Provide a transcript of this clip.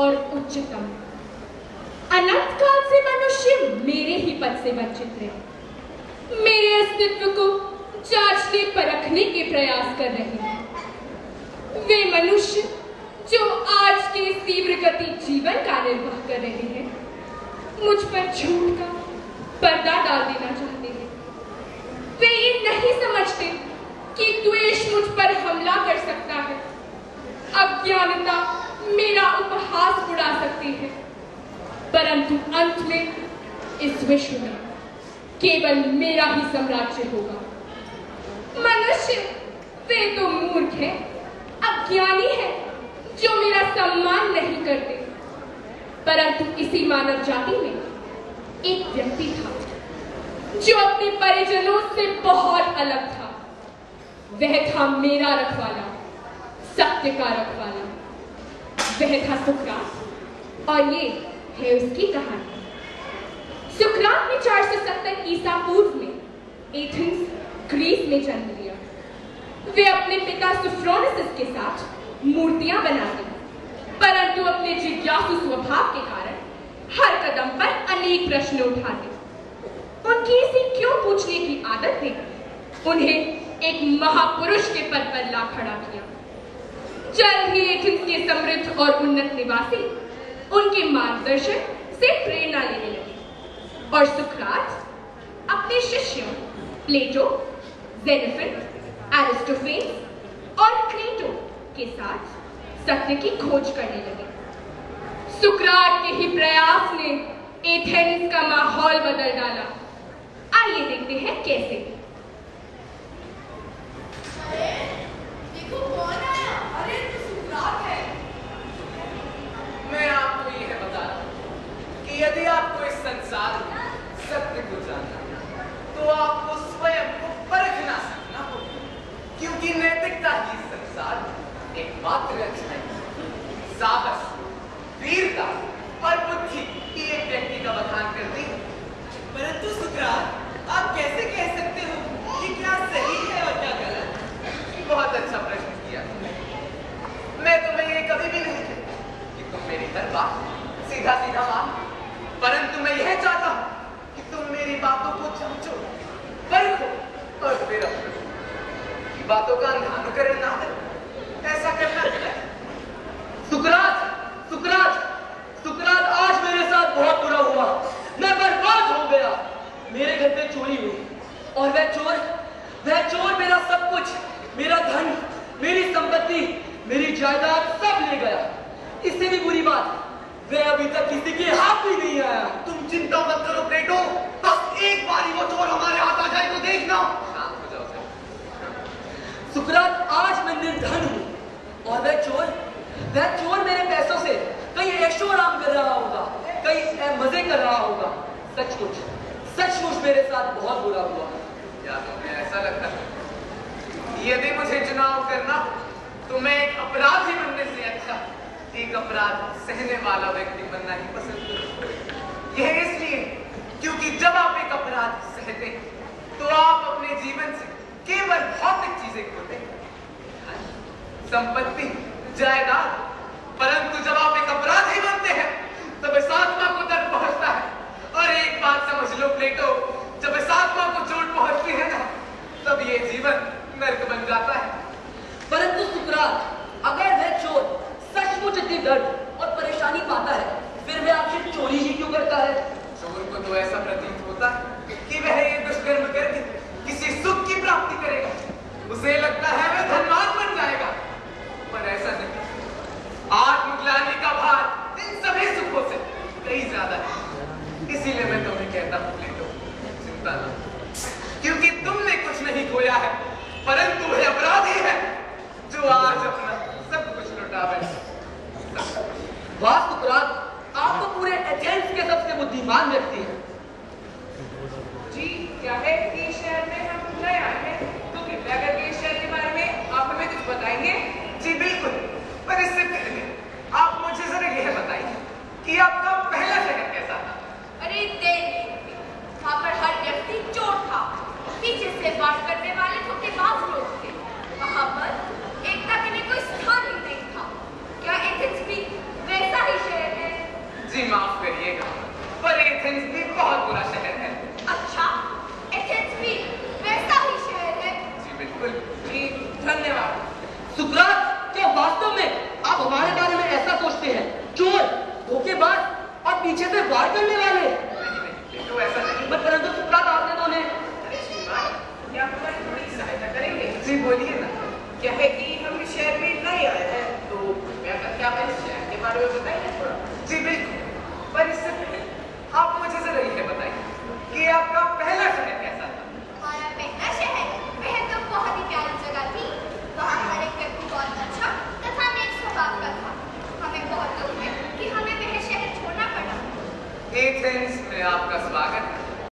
और उच्चतम। अनंत काल से मनुष्य मेरे ही पद से वंचित रहे, मेरे अस्तित्व को जांचने परखने के प्रयास कर रहे हैं। वे मनुष्य जो आज के तीव्र गति जीवन का निर्वाह कर रहे हैं, मुझ पर झूठ का पर्दा डाल देना चाहते हैं। वे ये नहीं समझते कि द्वेष मुझ पर हमला कर सकता है, अज्ञानता मेरा उपहास उड़ा सकती है, परंतु अंत में इस विश्व में केवल मेरा ही साम्राज्य होगा। मनुष्य वे तो मूर्ख है, अज्ञानी है, जो मेरा सम्मान नहीं करते, परंतु इसी मानव जाति में एक व्यक्ति था जो अपने परिजनों से बहुत अलग था। वह था मेरा रखवाला, सत्य का रखवाला। वह था सुकरात, और ये है उसकी कहानी। सुकरात ने 470 ईसा पूर्व में एथेंस ग्रीस में जन्म लिया। वे अपने पिता सुफ्रोनिसस के साथ मूर्तियां बनाते, परंतु अपने जिज्ञासु स्वभाव के कारण हर कदम पर अनेक प्रश्न उठाते। उनकी इसी क्यों पूछने की आदत ने उन्हें एक महापुरुष के पद पर ला खड़ा किया। जल्द ही एथेंस के समृद्ध और उन्नत निवासी उनके मार्गदर्शन से प्रेरणा लेने लगे, और सुकरात अपने शिष्यों प्लेटो, जेनेफिन, एरिस्टोफेन्स और क्रेटो के साथ सत्य की खोज करने लगे। सुकरात के ही प्रयास ने एथेंस का माहौल बदल डाला। आइए देखते हैं कैसे। अरे देखो कौन आया। अरे तो सुकरात है। मैं आपको यह बता रहा हूं कि यदि आपको इस संसार में सत्य को जानना है, तो आपको स्वयं को परखना सीखना होगा, क्योंकि नैतिकता ही इस संसार में एकमात्र अच्छाई, साहस, वीरता और बुद्धि की एक व्यक्ति का बखान करती है। परंतु सुकरात, आप कैसे कह सकते हो कि क्या सही है और क्या गलत? बहुत अच्छा प्रश्न किया। मैं तुम्हें ये कभी भी नहीं कहता कि तुम मेरी हर बात सीधा सीधा मानो, परंतु मैं यह चाहता हूं कि तुम मेरी बातों को समझो, परखो और फिर अपनी बातों का अनुकरण ना करो। ऐसा करना है। सुकरात, सुकरात, सुकरात, आज मेरे साथ बहुत बुरा हुआ। मैं बर्बाद हो गया। मेरे घर पे चोरी हुई, और वह चोर मेरा सब कुछ, मेरा धन, मेरी संपत्ति, मेरी जायदाद सब ले गया। इससे भी बुरी बात, वह अभी तक किसी के हाथ भी नहीं आया। तुम चिंता मत करो प्लेटो, बस एक बारी वो चोर हमारे हाथ आ जाए तो देखना। शांत हो जाओ। सुकरात, आज मैं निर्धन हूँ, और वह चोर मेरे पैसों से कहीं ऐशो आराम कर रहा होगा, कहीं मजे कर रहा होगा। सचमुच मेरे साथ बहुत बुरा हुआ। क्या तुम्हें ऐसा लगता है यदि मुझे चुनाव करना तो मैं एक अपराधी बनने से अच्छा एक अपराध सहने वाला व्यक्ति बनना ही पसंद करूं। यह इसलिए क्योंकि जब आप एक अपराध सहते हैं तो आप अपने जीवन से केवल भौतिक चीजें खोते हैं, संपत्ति, जायदाद, परंतु जब आप एक अपराधी बनते हैं तब इस आत्मा को दर्द पहुंचता है। और एक बात समझ लो प्लेटो, जब इस आत्मा को चोट पहुंचती है ना, तब ये जीवन नर्क बन जाता है। परंतु सुकरात, अगर वह चोर सचमुच इतनी दर्द और परेशानी पाता है, फिर वह आखिर चोरी ही क्यों करता है? चोर को तो ऐसा प्रतीत होता है कि वह ये दुष्कर्म करके किसी सुख की प्राप्ति करेगा। उसे लगता है वह धनवान बन जाएगा, पर ऐसा नहीं। आत्मग्लानि का भार इन सभी सुखों से कहीं ज्यादा है। इसीलिए मैं तुम्हें कहता हूं प्लेटो, चिंता न, क्योंकि तुमने कुछ नहीं खोया है, परंतु वह अपराधी है जो आज अपना सब कुछ सुकरात, क्या वास्तव में आप हमारे बारे में ऐसा सोचते हैं? चोर, धोखेबाज और पीछे से वार करने वाले? नहीं, तो ऐसा नहीं। परंतु सुकरात, आपने तो उन्हें... अरे श्रीमान, क्या आप हमारी थोड़ी सहायता करेंगे? जी बोलिए ना। क्या है कि हम इस शहर में नए आए हैं, तो कृपया करके आप इस शहर के बारे में बताइए थोड़ा। जी बिल्कुल, पर इससे पहले आप मुझे जरा यह बताइए कि आपका पहला शहर